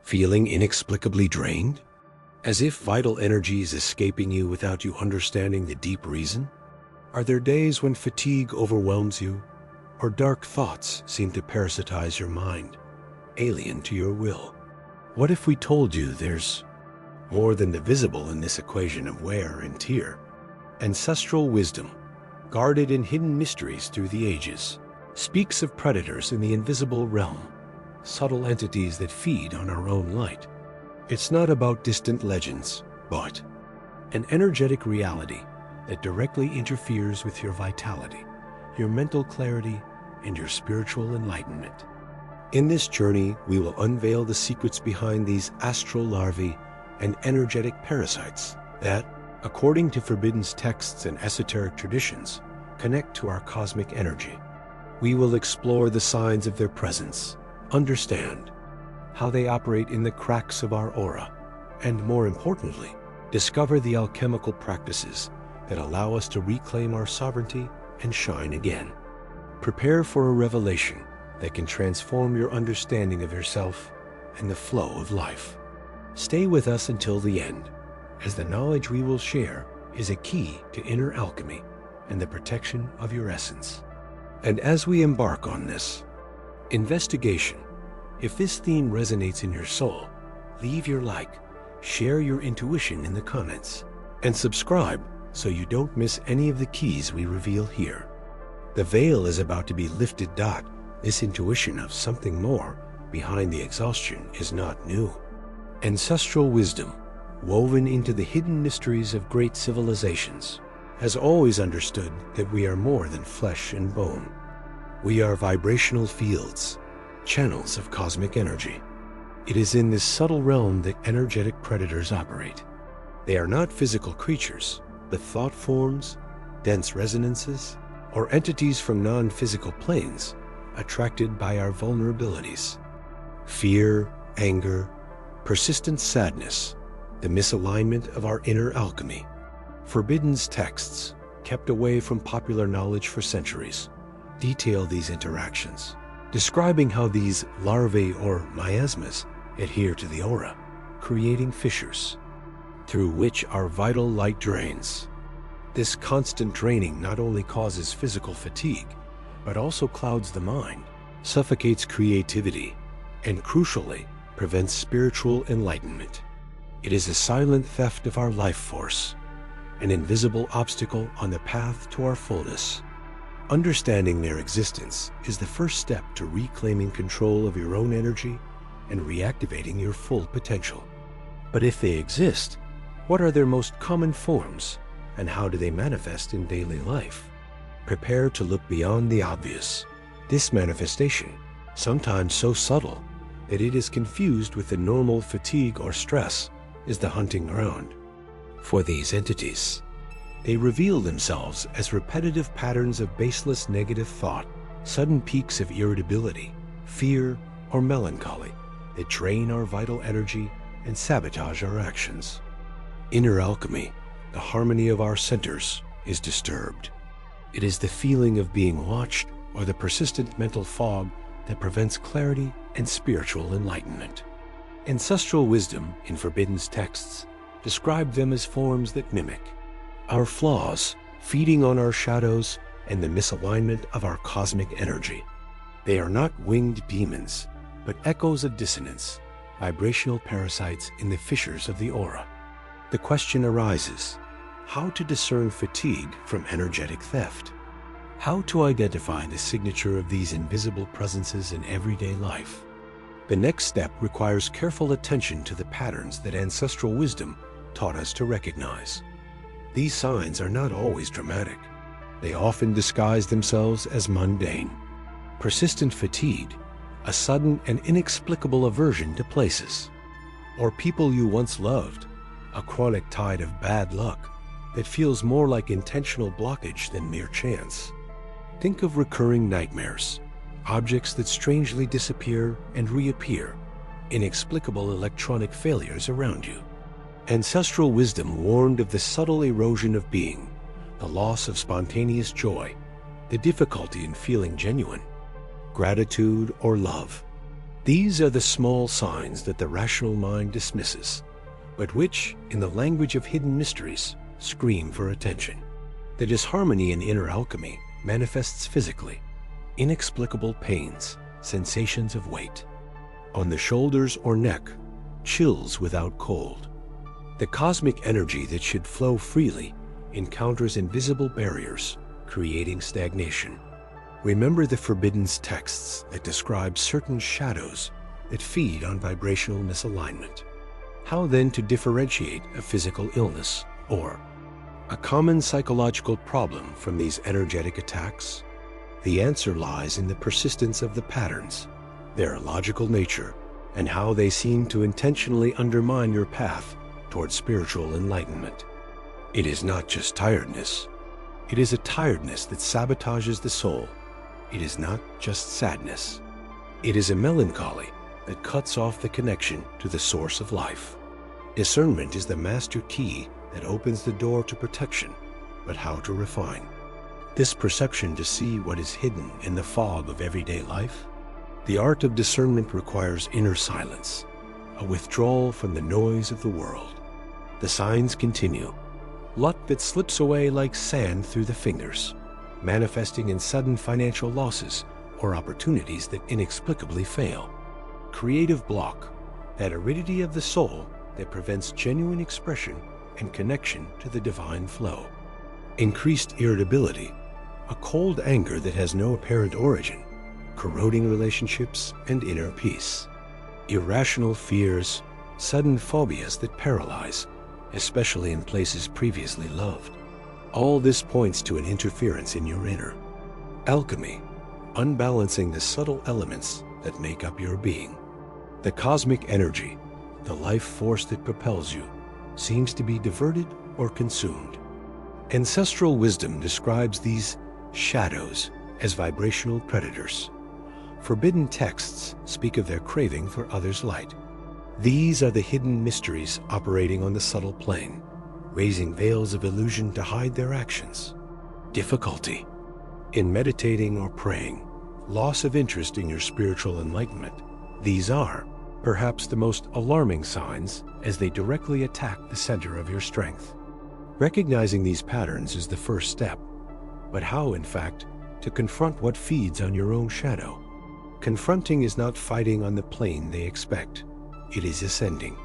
Feeling inexplicably drained? As if vital energy is escaping you without you understanding the deep reason? Are there days when fatigue overwhelms you, or dark thoughts seem to parasitize your mind, alien to your will? What if we told you there's more than the visible in this equation of wear and tear? Ancestral wisdom, guarded in hidden mysteries through the ages, speaks of predators in the invisible realm, subtle entities that feed on our own light. It's not about distant legends, but an energetic reality that directly interferes with your vitality, your mental clarity, and your spiritual enlightenment. In this journey, we will unveil the secrets behind these astral larvae and energetic parasites that, according to forbidden texts and esoteric traditions, connect to our cosmic energy. We will explore the signs of their presence, understand how they operate in the cracks of our aura, and more importantly, discover the alchemical practices that allow us to reclaim our sovereignty and shine again. Prepare for a revelation that can transform your understanding of yourself and the flow of life. Stay with us until the end, as the knowledge we will share is a key to inner alchemy and the protection of your essence. And as we embark on this investigation, if this theme resonates in your soul, leave your like, share your intuition in the comments, and subscribe so you don't miss any of the keys we reveal here. The veil is about to be lifted. This intuition of something more behind the exhaustion is not new. Ancestral wisdom, woven into the hidden mysteries of great civilizations, has always understood that we are more than flesh and bone. We are vibrational fields, channels of cosmic energy. It is in this subtle realm that energetic predators operate. They are not physical creatures, but thought forms, dense resonances, or entities from non-physical planes attracted by our vulnerabilities. Fear, anger, persistent sadness, the misalignment of our inner alchemy. Forbidden texts, kept away from popular knowledge for centuries, detail these interactions, describing how these larvae or miasmas adhere to the aura, creating fissures through which our vital light drains. This constant draining not only causes physical fatigue, but also clouds the mind, suffocates creativity, and crucially, prevents spiritual enlightenment. It is a silent theft of our life force, an invisible obstacle on the path to our fullness. Understanding their existence is the first step to reclaiming control of your own energy and reactivating your full potential. But if they exist, what are their most common forms, and how do they manifest in daily life? Prepare to look beyond the obvious. This manifestation, sometimes so subtle that it is confused with the normal fatigue or stress, is the hunting ground for these entities. They reveal themselves as repetitive patterns of baseless negative thought, sudden peaks of irritability, fear, or melancholy that drain our vital energy and sabotage our actions. Inner alchemy, the harmony of our centers, is disturbed. It is the feeling of being watched or the persistent mental fog that prevents clarity and spiritual enlightenment. Ancestral wisdom in forbidden texts describe them as forms that mimic our flaws, feeding on our shadows and the misalignment of our cosmic energy. They are not winged demons, but echoes of dissonance, vibrational parasites in the fissures of the aura. The question arises, how to discern fatigue from energetic theft? How to identify the signature of these invisible presences in everyday life? The next step requires careful attention to the patterns that ancestral wisdom taught us to recognize. These signs are not always dramatic. They often disguise themselves as mundane. Persistent fatigue, a sudden and inexplicable aversion to places, or people you once loved, a chronic tide of bad luck that feels more like intentional blockage than mere chance. Think of recurring nightmares, objects that strangely disappear and reappear, inexplicable electronic failures around you. Ancestral wisdom warned of the subtle erosion of being, the loss of spontaneous joy, the difficulty in feeling genuine, gratitude or love. These are the small signs that the rational mind dismisses, but which, in the language of hidden mysteries, scream for attention. The disharmony in inner alchemy manifests physically: inexplicable pains, sensations of weight. On the shoulders or neck, chills without cold. The cosmic energy that should flow freely encounters invisible barriers, creating stagnation. Remember the forbidden texts that describe certain shadows that feed on vibrational misalignment. How then to differentiate a physical illness or a common psychological problem from these energetic attacks? The answer lies in the persistence of the patterns, their illogical nature, and how they seem to intentionally undermine your path towards spiritual enlightenment. It is not just tiredness. It is a tiredness that sabotages the soul. It is not just sadness. It is a melancholy that cuts off the connection to the source of life. Discernment is the master key that opens the door to protection, but how to refine this perception to see what is hidden in the fog of everyday life? The art of discernment requires inner silence, a withdrawal from the noise of the world. The signs continue. Luck that slips away like sand through the fingers, manifesting in sudden financial losses or opportunities that inexplicably fail. Creative block, that aridity of the soul that prevents genuine expression and connection to the divine flow. Increased irritability, a cold anger that has no apparent origin, corroding relationships and inner peace. Irrational fears, sudden phobias that paralyze, especially in places previously loved. All this points to an interference in your inner alchemy, unbalancing the subtle elements that make up your being. The cosmic energy, the life force that propels you, seems to be diverted or consumed. Ancestral wisdom describes these shadows as vibrational predators. Forbidden texts speak of their craving for others' light. These are the hidden mysteries operating on the subtle plane, raising veils of illusion to hide their actions. Difficulty in meditating or praying, loss of interest in your spiritual enlightenment. These are perhaps the most alarming signs, as they directly attack the center of your strength. Recognizing these patterns is the first step, but how, in fact, to confront what feeds on your own shadow? Confronting is not fighting on the plane they expect. It is ascending.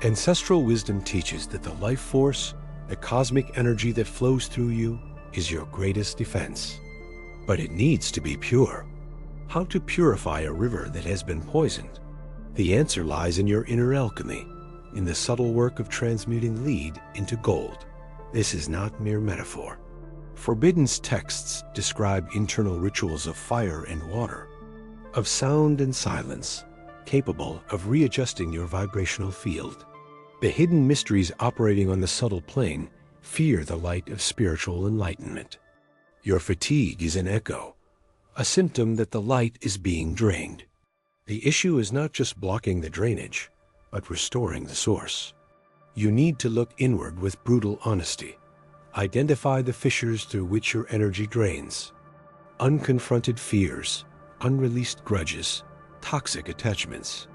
Ancestral wisdom teaches that the life force, the cosmic energy that flows through you, is your greatest defense. But it needs to be pure. How to purify a river that has been poisoned? The answer lies in your inner alchemy, in the subtle work of transmuting lead into gold. This is not mere metaphor. Forbidden texts describe internal rituals of fire and water, of sound and silence, capable of readjusting your vibrational field. The hidden mysteries operating on the subtle plane fear the light of spiritual enlightenment. Your fatigue is an echo, a symptom that the light is being drained. The issue is not just blocking the drainage, but restoring the source. You need to look inward with brutal honesty. Identify the fissures through which your energy drains. Unconfronted fears, unreleased grudges, toxic attachments.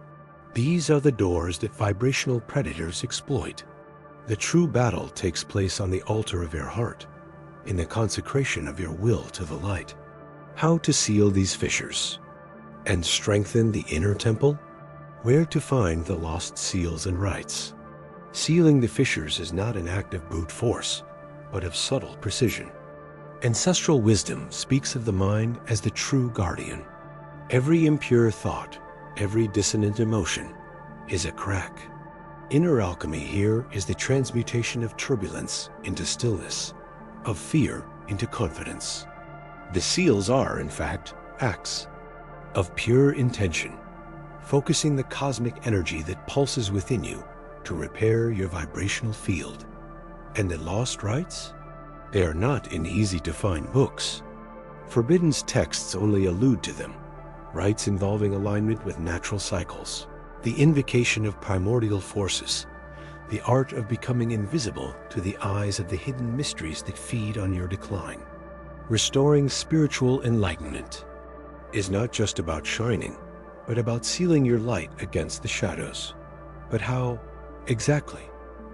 These are the doors that vibrational predators exploit. The true battle takes place on the altar of your heart, in the consecration of your will to the light. How to seal these fissures and strengthen the inner temple? Where to find the lost seals and rites? Sealing the fissures is not an act of brute force, but of subtle precision. Ancestral wisdom speaks of the mind as the true guardian. Every impure thought, every dissonant emotion is a crack. Inner alchemy here is the transmutation of turbulence into stillness, of fear into confidence. The seals are, in fact, acts of pure intention, focusing the cosmic energy that pulses within you to repair your vibrational field. And the lost rites? They are not in easy-to-find books. Forbidden texts only allude to them. Rites involving alignment with natural cycles, the invocation of primordial forces, the art of becoming invisible to the eyes of the hidden mysteries that feed on your decline. Restoring spiritual enlightenment is not just about shining, but about sealing your light against the shadows. But how, exactly,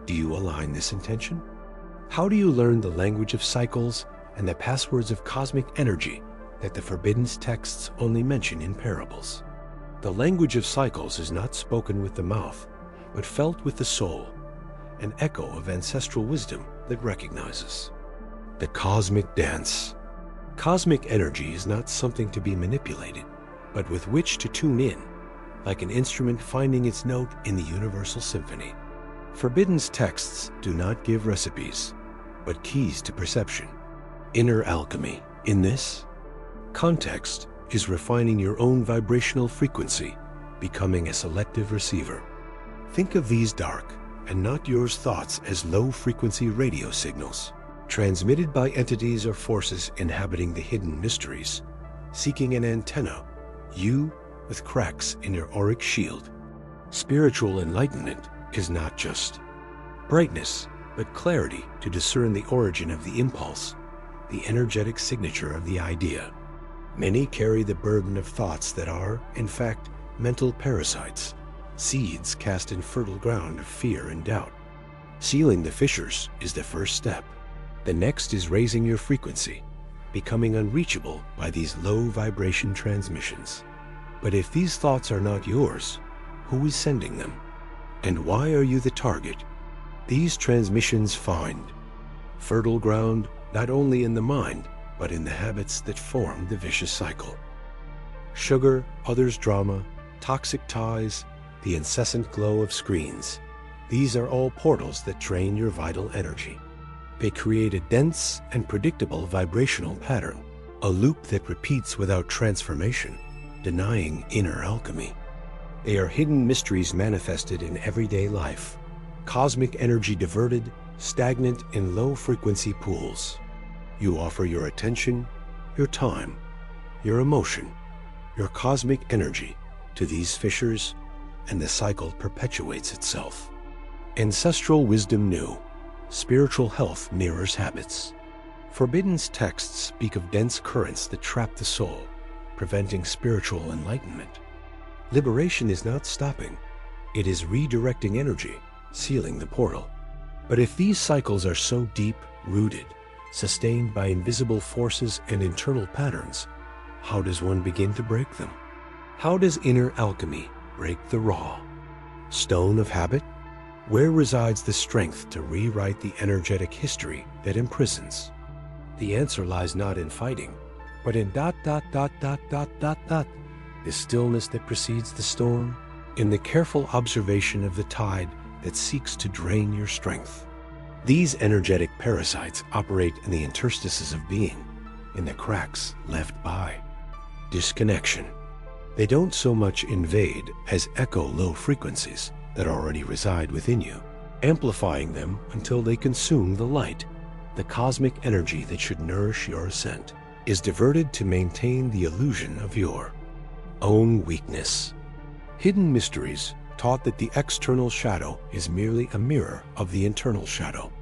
do you align this intention? How do you learn the language of cycles and the passwords of cosmic energy that the forbidden texts only mention in parables? The language of cycles is not spoken with the mouth, but felt with the soul, an echo of ancestral wisdom that recognizes. The cosmic dance. Cosmic energy is not something to be manipulated, but with which to tune in, like an instrument finding its note in the universal symphony. Forbidden texts do not give recipes, but keys to perception. Inner alchemy. In this, context is refining your own vibrational frequency, becoming a selective receiver. Think of these dark and not yours thoughts as low-frequency radio signals, transmitted by entities or forces inhabiting the hidden mysteries, seeking an antenna, you with cracks in your auric shield. Spiritual enlightenment is not just brightness, but clarity to discern the origin of the impulse, the energetic signature of the idea. Many carry the burden of thoughts that are, in fact, mental parasites, seeds cast in fertile ground of fear and doubt. Sealing the fissures is the first step. The next is raising your frequency, becoming unreachable by these low vibration transmissions. But if these thoughts are not yours, who is sending them? And why are you the target? These transmissions find fertile ground not only in the mind, but in the habits that form the vicious cycle. Sugar, others' drama, toxic ties, the incessant glow of screens. These are all portals that drain your vital energy. They create a dense and predictable vibrational pattern, a loop that repeats without transformation, denying inner alchemy. They are hidden mysteries manifested in everyday life, cosmic energy diverted, stagnant in low-frequency pools. You offer your attention, your time, your emotion, your cosmic energy to these fissures, and the cycle perpetuates itself. Ancestral wisdom knew, spiritual health mirrors habits. Forbidden texts speak of dense currents that trap the soul, preventing spiritual enlightenment. Liberation is not stopping, it is redirecting energy, sealing the portal. But if these cycles are so deep-rooted, sustained by invisible forces and internal patterns, how does one begin to break them? How does inner alchemy break the raw stone of habit? Where resides the strength to rewrite the energetic history that imprisons? The answer lies not in fighting, but in ... the stillness that precedes the storm, in the careful observation of the tide that seeks to drain your strength. These energetic parasites operate in the interstices of being, in the cracks left by disconnection. They don't so much invade as echo low frequencies that already reside within you, amplifying them until they consume the light. The cosmic energy that should nourish your ascent is diverted to maintain the illusion of your own weakness. Hidden mysteries taught that the external shadow is merely a mirror of the internal shadow.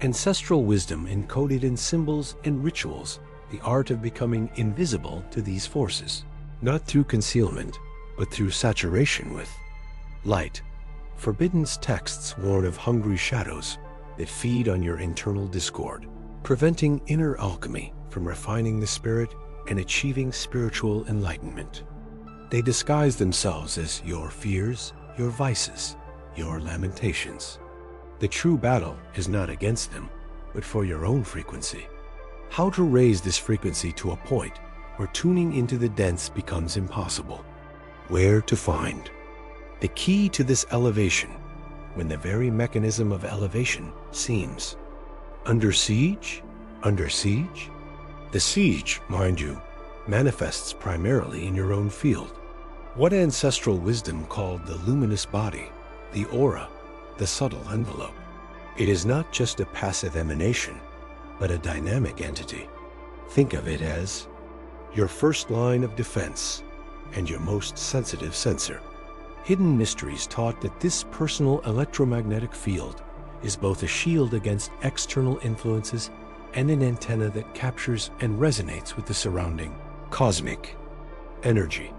Ancestral wisdom encoded in symbols and rituals the art of becoming invisible to these forces, not through concealment, but through saturation with light. Forbidden texts warn of hungry shadows that feed on your internal discord, preventing inner alchemy from refining the spirit and achieving spiritual enlightenment. They disguise themselves as your fears, your vices, your lamentations. The true battle is not against them, but for your own frequency. How to raise this frequency to a point where tuning into the dense becomes impossible. Where to find the key to this elevation when the very mechanism of elevation seems under siege? Under siege? The siege, mind you, manifests primarily in your own field. What ancestral wisdom called the luminous body, the aura, the subtle envelope. It is not just a passive emanation, but a dynamic entity. Think of it as your first line of defense and your most sensitive sensor. Hidden mysteries taught that this personal electromagnetic field is both a shield against external influences and an antenna that captures and resonates with the surrounding cosmic energy.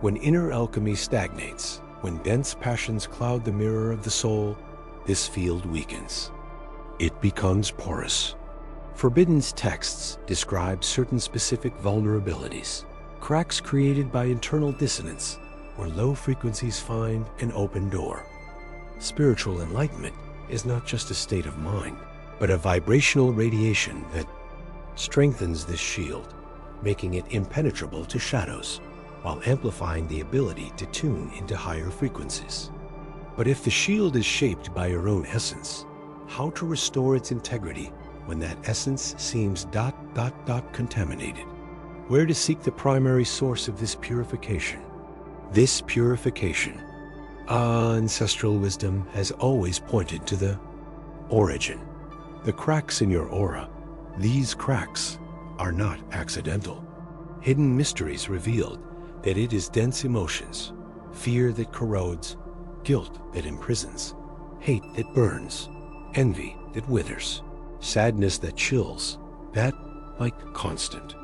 When inner alchemy stagnates, when dense passions cloud the mirror of the soul, this field weakens. It becomes porous. Forbidden's texts describe certain specific vulnerabilities, cracks created by internal dissonance, where low frequencies find an open door. Spiritual enlightenment is not just a state of mind, but a vibrational radiation that strengthens this shield, making it impenetrable to shadows, while amplifying the ability to tune into higher frequencies. But if the shield is shaped by your own essence, how to restore its integrity when that essence seems ... contaminated? Where to seek the primary source of this purification? This purification, ancestral wisdom has always pointed to the origin. The cracks in your aura, these cracks are not accidental. Hidden mysteries revealed that it is dense emotions, fear that corrodes, guilt that imprisons, hate that burns, envy that withers, sadness that chills, that, like constant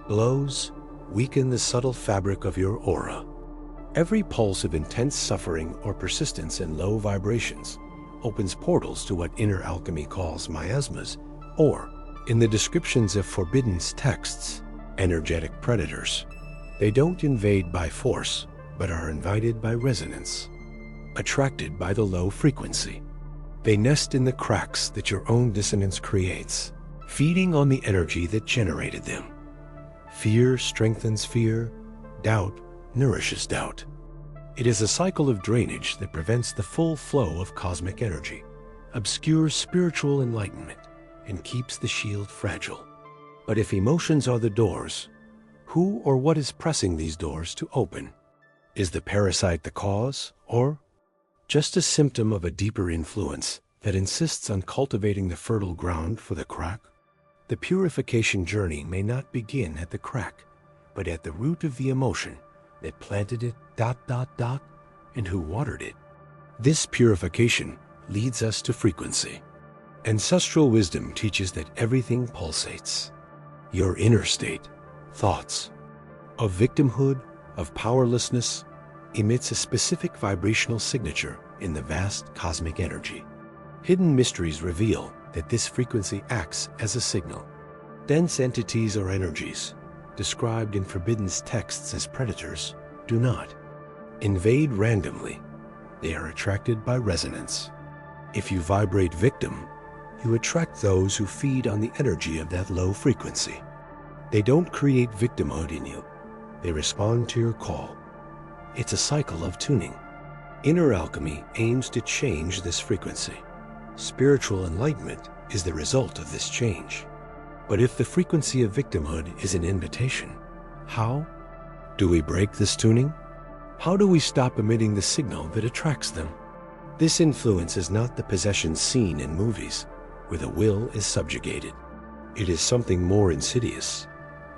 blows, weaken the subtle fabric of your aura. Every pulse of intense suffering or persistence in low vibrations opens portals to what inner alchemy calls miasmas, or, in the descriptions of Forbidden's texts, energetic predators. They don't invade by force, but are invited by resonance, attracted by the low frequency. They nest in the cracks that your own dissonance creates, feeding on the energy that generated them. Fear strengthens fear, doubt nourishes doubt. It is a cycle of drainage that prevents the full flow of cosmic energy, obscures spiritual enlightenment, and keeps the shield fragile. But if emotions are the doors, who or what is pressing these doors to open? Is the parasite the cause, or just a symptom of a deeper influence that insists on cultivating the fertile ground for the crack? The purification journey may not begin at the crack, but at the root of the emotion that planted it ... and who watered it. This purification leads us to frequency. Ancestral wisdom teaches that everything pulsates. Your inner state, thoughts, of victimhood, of powerlessness, emits a specific vibrational signature in the vast cosmic energy. Hidden mysteries reveal that this frequency acts as a signal. Dense entities or energies, described in Forbidden's texts as predators, do not invade randomly. They are attracted by resonance. If you vibrate victim, you attract those who feed on the energy of that low frequency. They don't create victimhood in you. They respond to your call. It's a cycle of tuning. Inner alchemy aims to change this frequency. Spiritual enlightenment is the result of this change. But if the frequency of victimhood is an invitation, how do we break this tuning? How do we stop emitting the signal that attracts them? This influence is not the possession seen in movies, where the will is subjugated. It is something more insidious,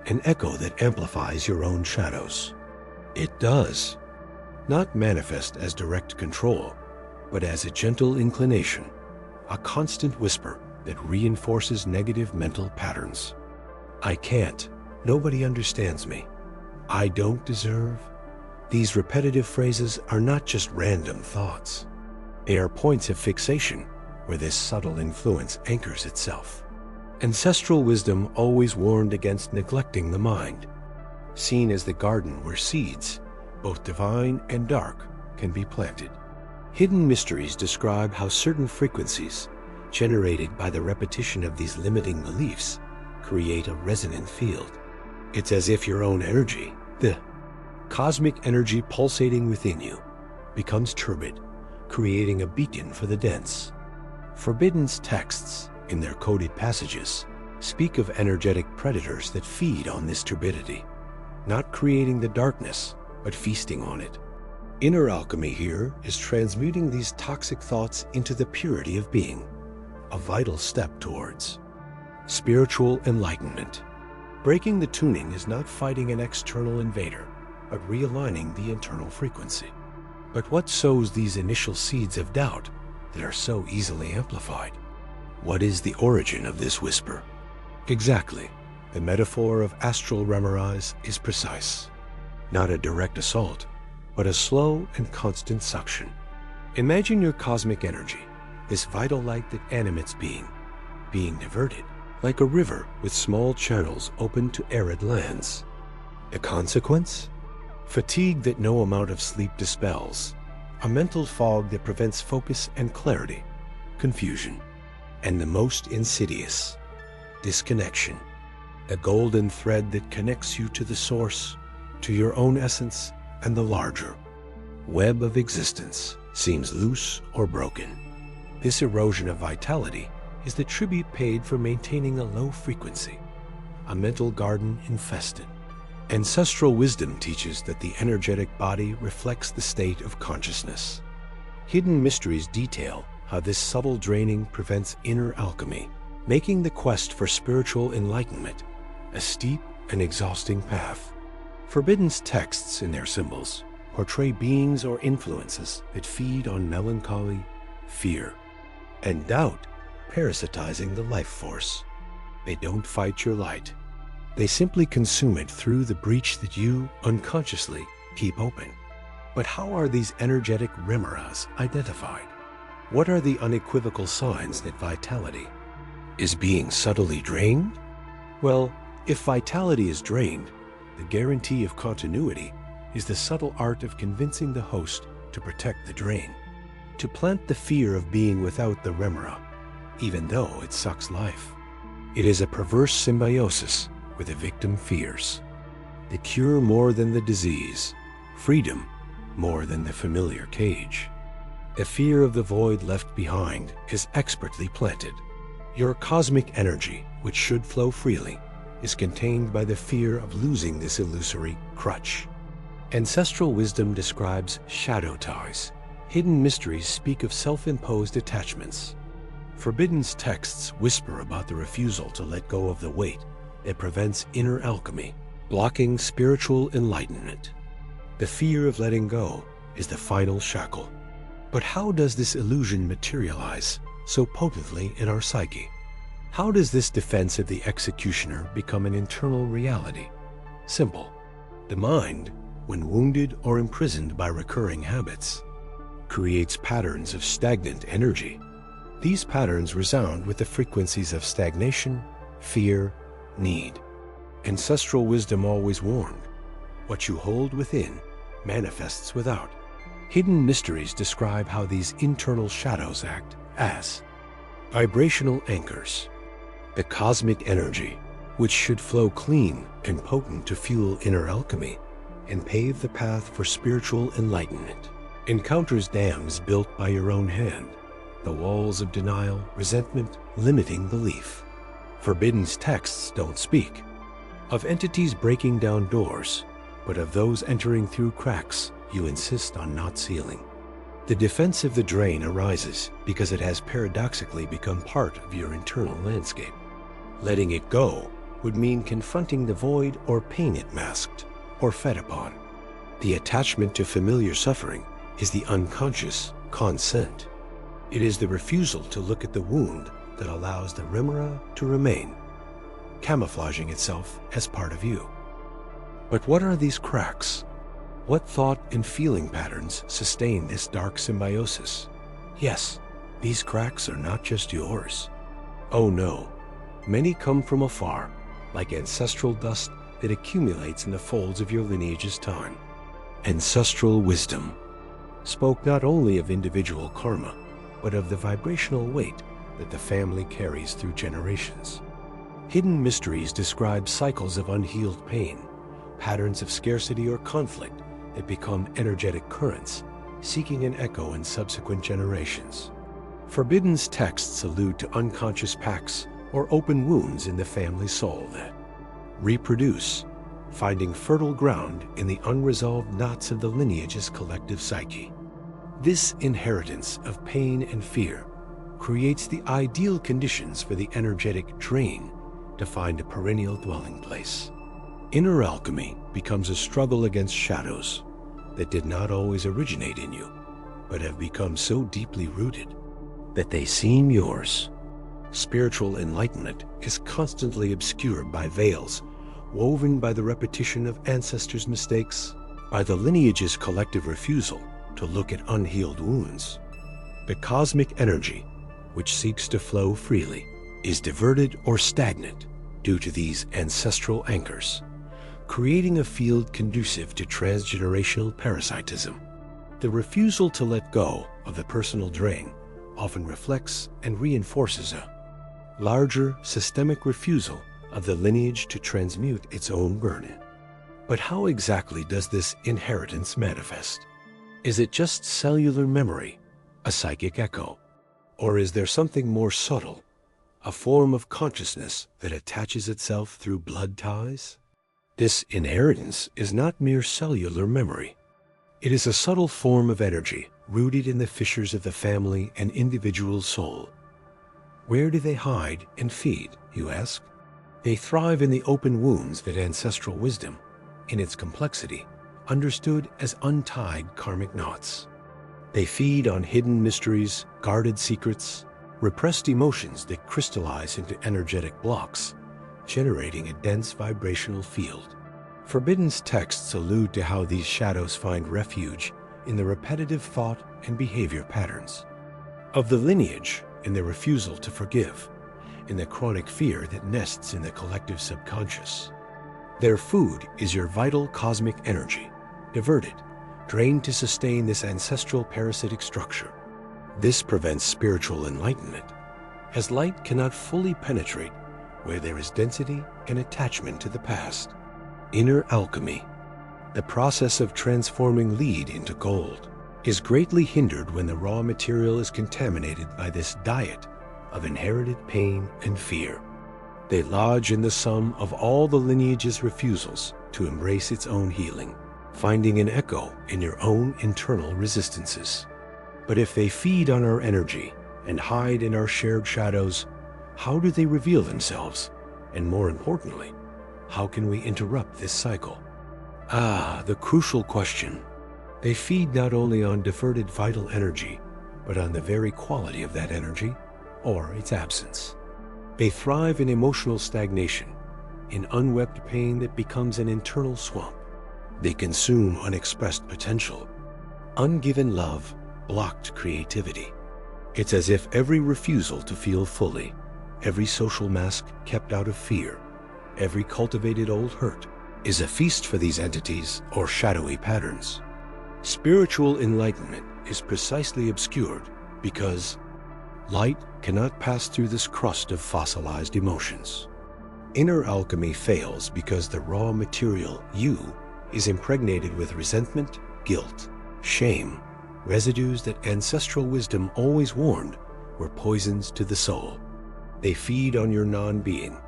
an echo that amplifies your own shadows. It does not manifest as direct control, but as a gentle inclination, a constant whisper that reinforces negative mental patterns. I can't. Nobody understands me. I don't deserve. These repetitive phrases are not just random thoughts. They are points of fixation where this subtle influence anchors itself. Ancestral wisdom always warned against neglecting the mind, seen as the garden where seeds, both divine and dark, can be planted. Hidden mysteries describe how certain frequencies, generated by the repetition of these limiting beliefs, create a resonant field. It's as if your own energy, the cosmic energy pulsating within you, becomes turbid, creating a beacon for the dense. Forbidden's texts, in their coded passages, speak of energetic predators that feed on this turbidity, not creating the darkness, but feasting on it. Inner alchemy here is transmuting these toxic thoughts into the purity of being, a vital step towards spiritual enlightenment. Breaking the tuning is not fighting an external invader, but realigning the internal frequency. But what sows these initial seeds of doubt that are so easily amplified? What is the origin of this whisper? Exactly. The metaphor of astral remorhage is precise. Not a direct assault, but a slow and constant suction. Imagine your cosmic energy, this vital light that animates being diverted, like a river with small channels open to arid lands. The consequence? Fatigue that no amount of sleep dispels, a mental fog that prevents focus and clarity, confusion, and the most insidious, disconnection, the golden thread that connects you to the source, to your own essence, and the larger web of existence seems loose or broken. This erosion of vitality is the tribute paid for maintaining a low frequency, a mental garden infested. Ancestral wisdom teaches that the energetic body reflects the state of consciousness. Hidden mysteries detail how this subtle draining prevents inner alchemy, making the quest for spiritual enlightenment a steep and exhausting path. Forbidden texts in their symbols portray beings or influences that feed on melancholy, fear, and doubt, parasitizing the life force. They don't fight your light. They simply consume it through the breach that you, unconsciously, keep open. But how are these energetic remeras identified? What are the unequivocal signs that vitality is being subtly drained? Well, if vitality is drained, the guarantee of continuity is the subtle art of convincing the host to protect the drain, to plant the fear of being without the remora, even though it sucks life. It is a perverse symbiosis where the victim fears the cure more than the disease, freedom more than the familiar cage. A fear of the void left behind is expertly planted. Your cosmic energy, which should flow freely, is contained by the fear of losing this illusory crutch. Ancestral wisdom describes shadow ties. Hidden mysteries speak of self-imposed attachments. Forbidden texts whisper about the refusal to let go of the weight that prevents inner alchemy, blocking spiritual enlightenment. The fear of letting go is the final shackle. But how does this illusion materialize so potently in our psyche? How does this defense of the executioner become an internal reality? Simple. The mind, when wounded or imprisoned by recurring habits, creates patterns of stagnant energy. These patterns resound with the frequencies of stagnation, fear, need. Ancestral wisdom always warned, what you hold within manifests without. Hidden mysteries describe how these internal shadows act as vibrational anchors. The cosmic energy, which should flow clean and potent to fuel inner alchemy and pave the path for spiritual enlightenment, encounters dams built by your own hand, the walls of denial, resentment, limiting belief. Forbidden texts don't speak of entities breaking down doors, but of those entering through cracks you insist on not sealing. The defense of the drain arises because it has paradoxically become part of your internal landscape. Letting it go would mean confronting the void or pain it masked or fed upon. The attachment to familiar suffering is the unconscious consent. It is the refusal to look at the wound that allows the remora to remain, camouflaging itself as part of you. But what are these cracks? What thought and feeling patterns sustain this dark symbiosis? Yes, these cracks are not just yours. Oh no, many come from afar, like ancestral dust that accumulates in the folds of your lineage's time. Ancestral wisdom spoke not only of individual karma, but of the vibrational weight that the family carries through generations. Hidden mysteries describe cycles of unhealed pain, patterns of scarcity or conflict that become energetic currents, seeking an echo in subsequent generations. Forbidden texts allude to unconscious pacts or open wounds in the family soul that reproduce, finding fertile ground in the unresolved knots of the lineage's collective psyche. This inheritance of pain and fear creates the ideal conditions for the energetic drain to find a perennial dwelling place. Inner alchemy becomes a struggle against shadows that did not always originate in you, but have become so deeply rooted that they seem yours. Spiritual enlightenment is constantly obscured by veils woven by the repetition of ancestors' mistakes by the lineage's collective refusal to look at unhealed wounds. The cosmic energy, which seeks to flow freely, is diverted or stagnant due to these ancestral anchors, creating a field conducive to transgenerational parasitism. The refusal to let go of the personal drain often reflects and reinforces a larger systemic refusal of the lineage to transmute its own burden. But how exactly does this inheritance manifest? Is it just cellular memory, a psychic echo? Or is there something more subtle, a form of consciousness that attaches itself through blood ties? This inheritance is not mere cellular memory. It is a subtle form of energy rooted in the fissures of the family and individual soul. Where do they hide and feed, you ask? They thrive in the open wounds that ancestral wisdom, in its complexity, understood as untied karmic knots. They feed on hidden mysteries, guarded secrets, repressed emotions that crystallize into energetic blocks, generating a dense vibrational field. Forbidden's texts allude to how these shadows find refuge in the repetitive thought and behavior patterns of the lineage, in their refusal to forgive, in the chronic fear that nests in the collective subconscious. Their food is your vital cosmic energy, diverted, drained to sustain this ancestral parasitic structure. This prevents spiritual enlightenment, as light cannot fully penetrate where there is density and attachment to the past. Inner alchemy, the process of transforming lead into gold, is greatly hindered when the raw material is contaminated by this diet of inherited pain and fear. They lodge in the sum of all the lineage's refusals to embrace its own healing, finding an echo in your own internal resistances. But if they feed on our energy and hide in our shared shadows, how do they reveal themselves? And more importantly, how can we interrupt this cycle? The crucial question. They feed not only on diverted vital energy, but on the very quality of that energy, or its absence. They thrive in emotional stagnation, in unwept pain that becomes an internal swamp. They consume unexpressed potential. Ungiven love, blocked creativity. It's as if every refusal to feel fully, every social mask kept out of fear, every cultivated old hurt, is a feast for these entities or shadowy patterns. Spiritual enlightenment is precisely obscured because light cannot pass through this crust of fossilized emotions. Inner alchemy fails because the raw material, you, is impregnated with resentment, guilt, shame, residues that ancestral wisdom always warned were poisons to the soul. They feed on your non-being,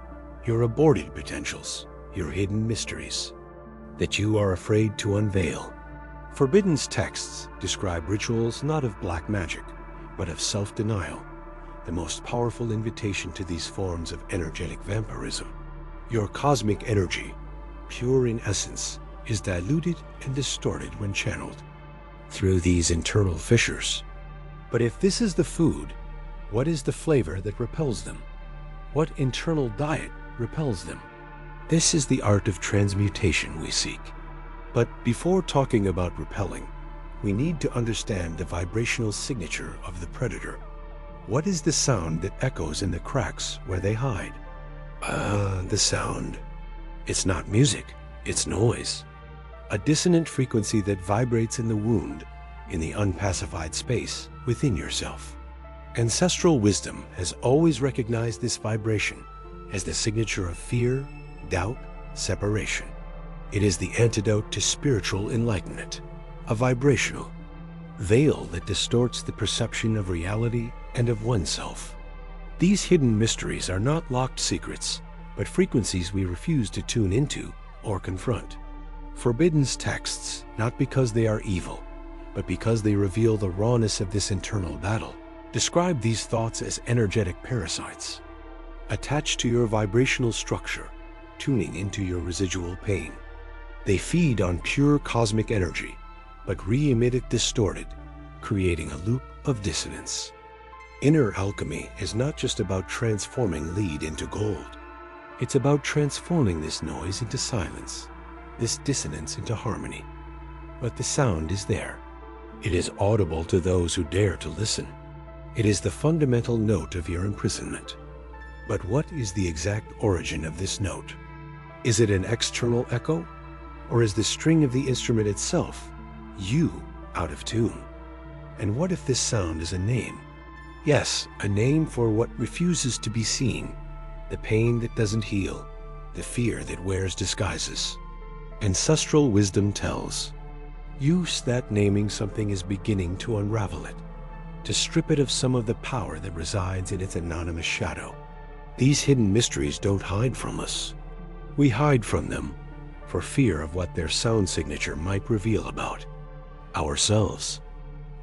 your aborted potentials, your hidden mysteries, that you are afraid to unveil. Forbidden's texts describe rituals not of black magic, but of self-denial, the most powerful invitation to these forms of energetic vampirism. Your cosmic energy, pure in essence, is diluted and distorted when channeled through these internal fissures. But if this is the food, what is the flavor that repels them? What internal diet repels them? This is the art of transmutation we seek. But before talking about repelling, we need to understand the vibrational signature of the predator. What is the sound that echoes in the cracks where they hide? The sound. It's not music, it's noise. A dissonant frequency that vibrates in the wound, in the unpacified space within yourself. Ancestral wisdom has always recognized this vibration as the signature of fear, doubt, separation. It is the antidote to spiritual enlightenment, a vibrational veil that distorts the perception of reality and of oneself. These hidden mysteries are not locked secrets, but frequencies we refuse to tune into or confront. Forbidden's texts, not because they are evil, but because they reveal the rawness of this internal battle, describe these thoughts as energetic parasites, attached to your vibrational structure, tuning into your residual pain. They feed on pure cosmic energy, but re-emit it distorted, creating a loop of dissonance. Inner alchemy is not just about transforming lead into gold. It's about transforming this noise into silence, this dissonance into harmony. but the sound is there. It is audible to those who dare to listen. It is the fundamental note of your imprisonment. But what is the exact origin of this note? Is it an external echo? Or is the string of the instrument itself, you, out of tune? And what if this sound is a name? Yes, a name for what refuses to be seen, the pain that doesn't heal, the fear that wears disguises. Ancestral wisdom tells, use that naming something is beginning to unravel it, to strip it of some of the power that resides in its anonymous shadow. These hidden mysteries don't hide from us. We hide from them for fear of what their sound signature might reveal about ourselves.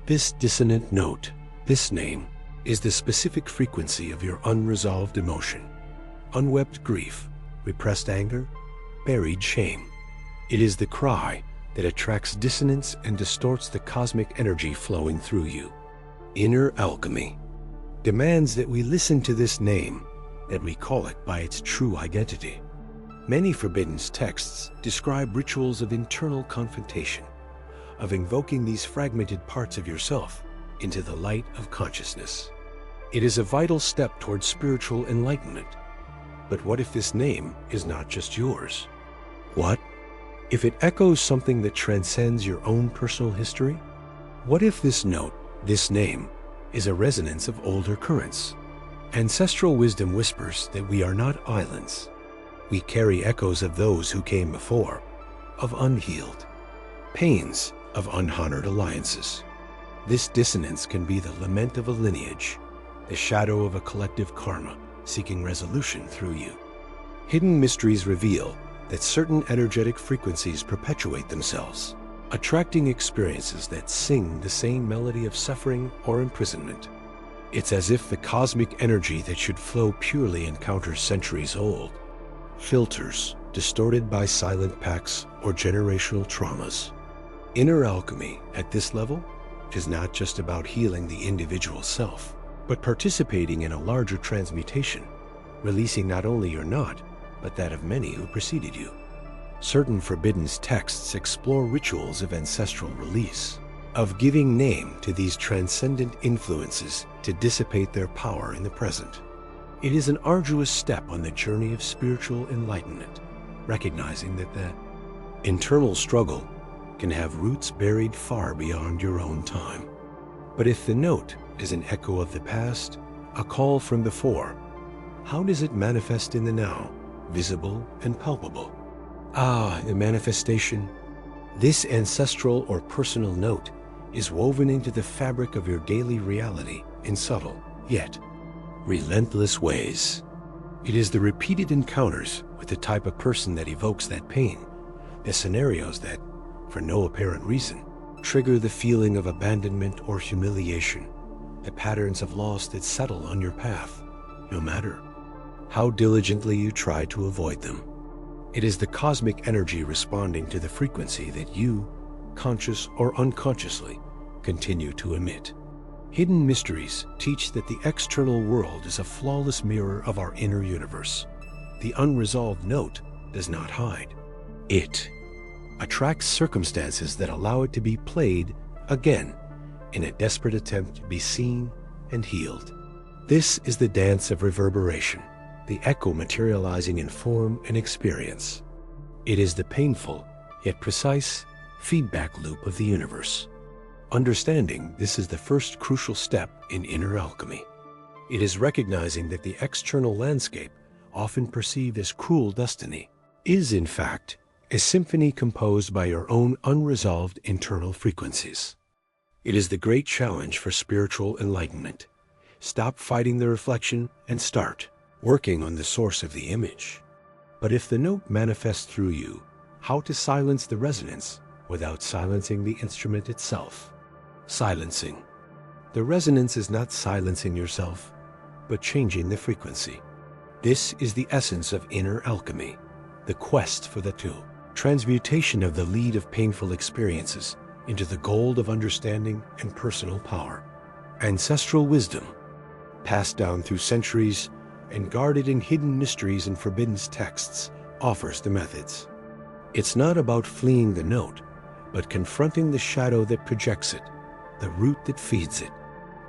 This dissonant note, this name, is the specific frequency of your unresolved emotion, unwept grief, repressed anger, buried shame. It is the cry that attracts dissonance and distorts the cosmic energy flowing through you. Inner alchemy demands that we listen to this name, that we call it by its true identity. Many forbidden texts describe rituals of internal confrontation, of invoking these fragmented parts of yourself into the light of consciousness. It is a vital step towards spiritual enlightenment. But what if this name is not just yours? What if it echoes something that transcends your own personal history? What if this note, this name, is a resonance of older currents? Ancestral wisdom whispers that we are not islands. We carry echoes of those who came before, of unhealed pains, of unhonored alliances. This dissonance can be the lament of a lineage, the shadow of a collective karma seeking resolution through you. Hidden mysteries reveal that certain energetic frequencies perpetuate themselves, attracting experiences that sing the same melody of suffering or imprisonment. It's as if the cosmic energy that should flow purely encounters centuries old filters distorted by silent pacts or generational traumas. Inner alchemy at this level is not just about healing the individual self, but participating in a larger transmutation, releasing not only your knot, but that of many who preceded you. Certain forbidden texts explore rituals of ancestral release, of giving name to these transcendent influences to dissipate their power in the present. It is an arduous step on the journey of spiritual enlightenment, recognizing that the internal struggle can have roots buried far beyond your own time. But if the note is an echo of the past, a call from before, how does it manifest in the now, visible and palpable? The manifestation. This ancestral or personal note is woven into the fabric of your daily reality in subtle, yet relentless ways. It is the repeated encounters with the type of person that evokes that pain, the scenarios that, for no apparent reason, trigger the feeling of abandonment or humiliation, the patterns of loss that settle on your path, no matter how diligently you try to avoid them. It is the cosmic energy responding to the frequency that you, conscious or unconsciously, continue to emit. Hidden mysteries teach that the external world is a flawless mirror of our inner universe. The unresolved note does not hide. It attracts circumstances that allow it to be played again in a desperate attempt to be seen and healed. This is the dance of reverberation, the echo materializing in form and experience. It is the painful, yet precise, feedback loop of the universe. Understanding this is the first crucial step in inner alchemy. It is recognizing that the external landscape, often perceived as cruel destiny, is in fact a symphony composed by your own unresolved internal frequencies. It is the great challenge for spiritual enlightenment. Stop fighting the reflection and start working on the source of the image. But if the note manifests through you, how to silence the resonance without silencing the instrument itself? Silencing. The resonance is not silencing yourself, but changing the frequency. This is the essence of inner alchemy, the quest for the tool, transmutation of the lead of painful experiences into the gold of understanding and personal power. Ancestral wisdom, passed down through centuries and guarded in hidden mysteries and forbidden texts, offers the methods. It's not about fleeing the note, but confronting the shadow that projects it, the root that feeds it.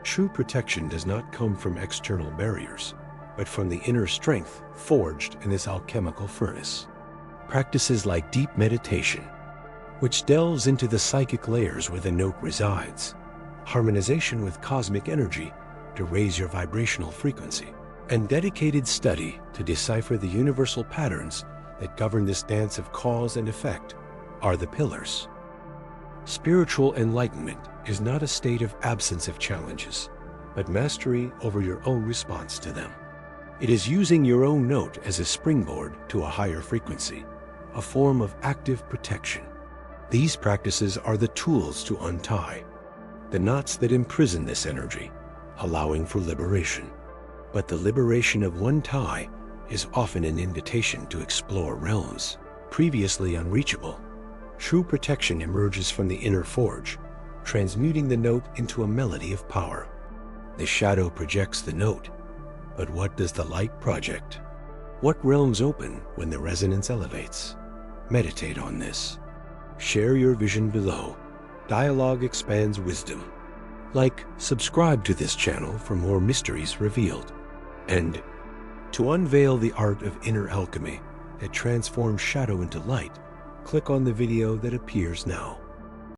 True protection does not come from external barriers, but from the inner strength forged in this alchemical furnace. Practices like deep meditation, which delves into the psychic layers where the note resides, harmonization with cosmic energy to raise your vibrational frequency, and dedicated study to decipher the universal patterns that govern this dance of cause and effect are the pillars. Spiritual enlightenment is not a state of absence of challenges, but mastery over your own response to them. It is using your own note as a springboard to a higher frequency, a form of active protection. These practices are the tools to untie the knots that imprison this energy, allowing for liberation. But the liberation of one tie is often an invitation to explore realms previously unreachable. True protection emerges from the inner forge, transmuting the note into a melody of power. The shadow projects the note, but what does the light project? What realms open when the resonance elevates? Meditate on this. Share your vision below. Dialogue expands wisdom. Like, subscribe to this channel for more mysteries revealed. And to unveil the art of inner alchemy that transforms shadow into light, click on the video that appears now.